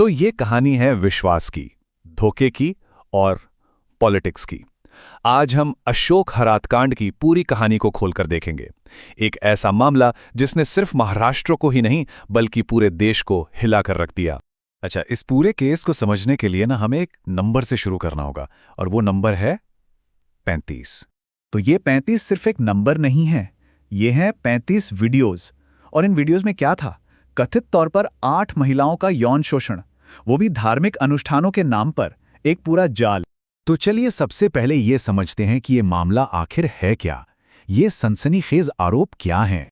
तो ये कहानी है विश्वास की, धोखे की और पॉलिटिक्स की। आज हम अशोक हरातकांड की पूरी कहानी को खोलकर देखेंगे। एक ऐसा मामला जिसने सिर्फ महाराष्ट्र को ही नहीं बल्कि पूरे देश को हिलाकर रख दिया। अच्छा, इस पूरे केस को समझने के लिए हमें एक नंबर से शुरू करना होगा और वो नंबर है 35। तो ये 35 सिर्फ एक नंबर नहीं है, ये हैं 35 वीडियोस। और इन वीडियोस में क्या था? कथित तौर पर 8 महिलाओं का यौन शोषण, वो भी धार्मिक अनुष्ठानों के नाम पर, एक पूरा जाल। तो चलिए सबसे पहले ये समझते हैं कि ये मामला आखिर है क्या, ये सनसनीखेज आरोप क्या हैं।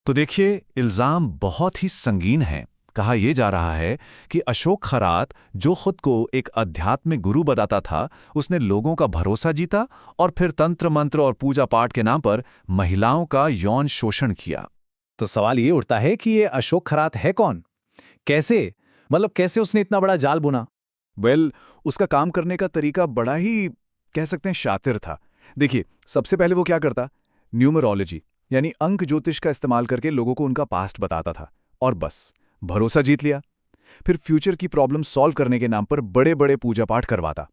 तो देखिए, इल्जाम बहुत ही संगीन है। कहा यह जा रहा है कि अशोक खरात, जो खुद को एक आध्यात्मिक गुरु बताता था, उसने लोगों का भरोसा जीता और फिर तंत्र मंत्र और पूजा पाठ के नाम पर महिलाओं का यौन शोषण किया। तो सवाल ये उठता है कि ये अशोक खरात है कौन? कैसे, मतलब कैसे उसने इतना बड़ा जाल बुना? उसका काम करने का तरीका बड़ा ही, कह सकते हैं, शातिर था। देखिए, सबसे पहले वो क्या करता, न्यूमरोलॉजी यानी अंक ज्योतिष का इस्तेमाल करके लोगों को उनका पास्ट बताता था और बस भरोसा जीत लिया। फिर फ्यूचर की प्रॉब्लम सॉल्व करने के नाम पर बड़े बड़े पूजा पाठ करवाता।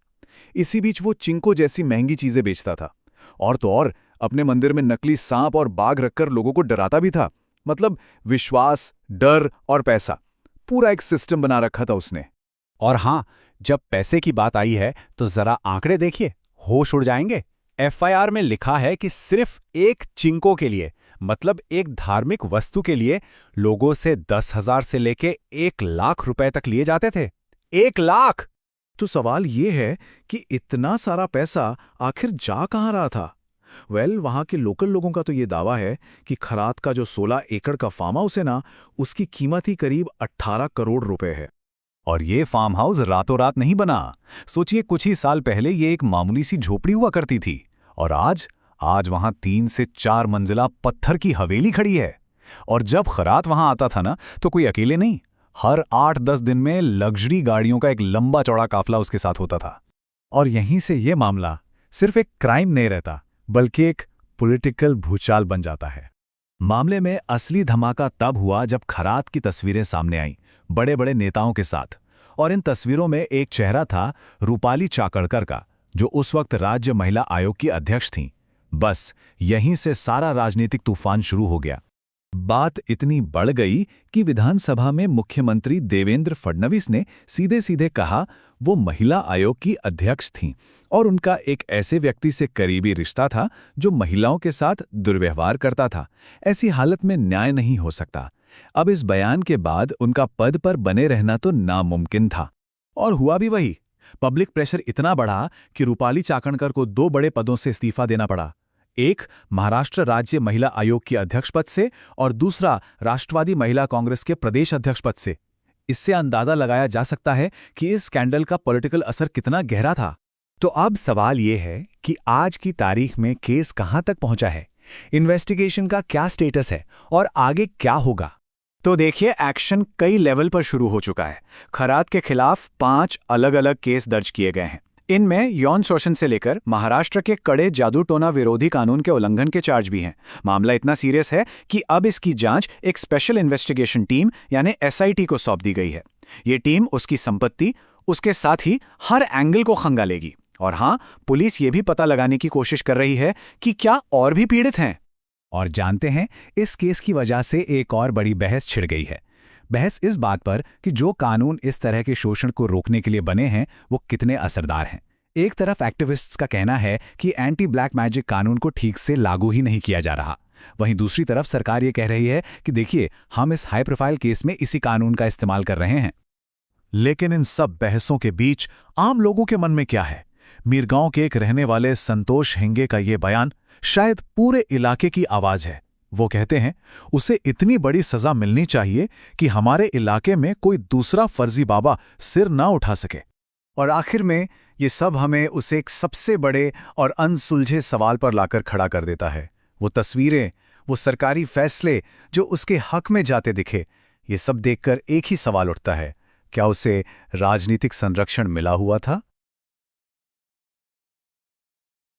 इसी बीच वो चिंको जैसी महंगी चीजें बेचता था और तो और अपने मंदिर में नकली सांप और बाघ रखकर लोगों को डराता भी था। मतलब विश्वास, डर और पैसा, पूरा एक सिस्टम बना रखा था उसने। और हां, जब पैसे की बात आई है तो जरा आंकड़े देखिए, होश उड़ जाएंगे। एफआईआर में लिखा है कि सिर्फ एक चिंको के लिए, मतलब एक धार्मिक वस्तु के लिए, लोगों से 10,000 से लेके 1,00,000 रुपए तक लिए जाते थे। 1,00,000! तो सवाल ये है कि इतना सारा पैसा आखिर जा कहां रहा था? वहां के लोकल लोगों का तो ये दावा है कि खरात का जो 16 एकड़ का फार्म हाउस है ना, उसकी कीमत ही करीब 18 करोड़ रुपए है। और ये फार्म हाउस रातों रात नहीं बना। सोचिए, कुछ ही साल पहले ये एक मामूली सी झोपड़ी हुआ करती थी और आज वहां 3 से 4 मंजिला पत्थर की हवेली खड़ी है। और जब खरात वहां आता था ना, तो कोई अकेले नहीं, हर 8-10 दिन में लग्जरी गाड़ियों का एक लंबा चौड़ा काफला उसके साथ होता था। और यहीं से ये मामला सिर्फ एक क्राइम नहीं रहता, बल्कि एक पॉलिटिकल भूचाल बन जाता है। मामले में असली धमाका तब हुआ जब खरात की तस्वीरें सामने आईं, बड़े बड़े नेताओं के साथ। और इन तस्वीरों में एक चेहरा था रूपाली चाकणकर का, जो उस वक्त राज्य महिला आयोग की अध्यक्ष थीं। बस यहीं से सारा राजनीतिक तूफान शुरू हो गया। बात इतनी बढ़ गई कि विधानसभा में मुख्यमंत्री देवेंद्र फडणवीस ने सीधे सीधे कहा वो महिला आयोग की अध्यक्ष थीं और उनका एक ऐसे व्यक्ति से करीबी रिश्ता था जो महिलाओं के साथ दुर्व्यवहार करता था। ऐसी हालत में न्याय नहीं हो सकता। अब इस बयान के बाद उनका पद पर बने रहना तो नामुमकिन था। और हुआ भी वही। पब्लिक प्रेशर इतना बढ़ा कि रूपाली चाकणकर को 2 बड़े पदों से इस्तीफा देना पड़ा। एक महाराष्ट्र राज्य महिला आयोग की अध्यक्ष पद से और दूसरा राष्ट्रवादी महिला कांग्रेस के प्रदेश अध्यक्ष पद से। इससे अंदाजा लगाया जा सकता है कि इस स्कैंडल का पॉलिटिकल असर कितना गहरा था। तो अब सवाल यह है कि आज की तारीख में केस कहां तक पहुंचा है, इन्वेस्टिगेशन का क्या स्टेटस है और आगे क्या होगा। तो देखिए, एक्शन कई लेवल पर शुरू हो चुका है। खरात के खिलाफ 5 अलग अलग केस दर्ज किए गए हैं। इनमें यौन शोषण से लेकर महाराष्ट्र के कड़े जादू टोना विरोधी कानून के उल्लंघन के चार्ज भी हैं। मामला इतना सीरियस है कि अब इसकी जांच एक स्पेशल इन्वेस्टिगेशन टीम यानी एसआईटी को सौंप दी गई है। ये टीम उसकी संपत्ति, उसके साथ ही हर एंगल को खंगालेगी। और हां, पुलिस ये भी पता लगाने की कोशिश कर रही है कि क्या और भी पीड़ित हैं। और जानते हैं, इस केस की वजह से एक और बड़ी बहस छिड़ गई है। बहस इस बात पर कि जो कानून इस तरह के शोषण को रोकने के लिए बने हैं वो कितने असरदार हैं। एक तरफ एक्टिविस्ट्स का कहना है कि एंटी ब्लैक मैजिक कानून को ठीक से लागू ही नहीं किया जा रहा। वहीं दूसरी तरफ सरकार ये कह रही है कि देखिए, हम इस हाई प्रोफाइल केस में इसी कानून का इस्तेमाल कर रहे हैं। लेकिन इन सब बहसों के बीच आम लोगों के मन में क्या है? मीरगांव के एक रहने वाले संतोष हेंगे का ये बयान शायद पूरे इलाके की आवाज है। वो कहते हैं उसे इतनी बड़ी सजा मिलनी चाहिए कि हमारे इलाके में कोई दूसरा फर्जी बाबा सिर ना उठा सके। और आखिर में ये सब हमें उसे एक सबसे बड़े और अनसुलझे सवाल पर लाकर खड़ा कर देता है। वो तस्वीरें, वो सरकारी फैसले जो उसके हक में जाते दिखे, ये सब देखकर एक ही सवाल उठता है, क्या उसे राजनीतिक संरक्षण मिला हुआ था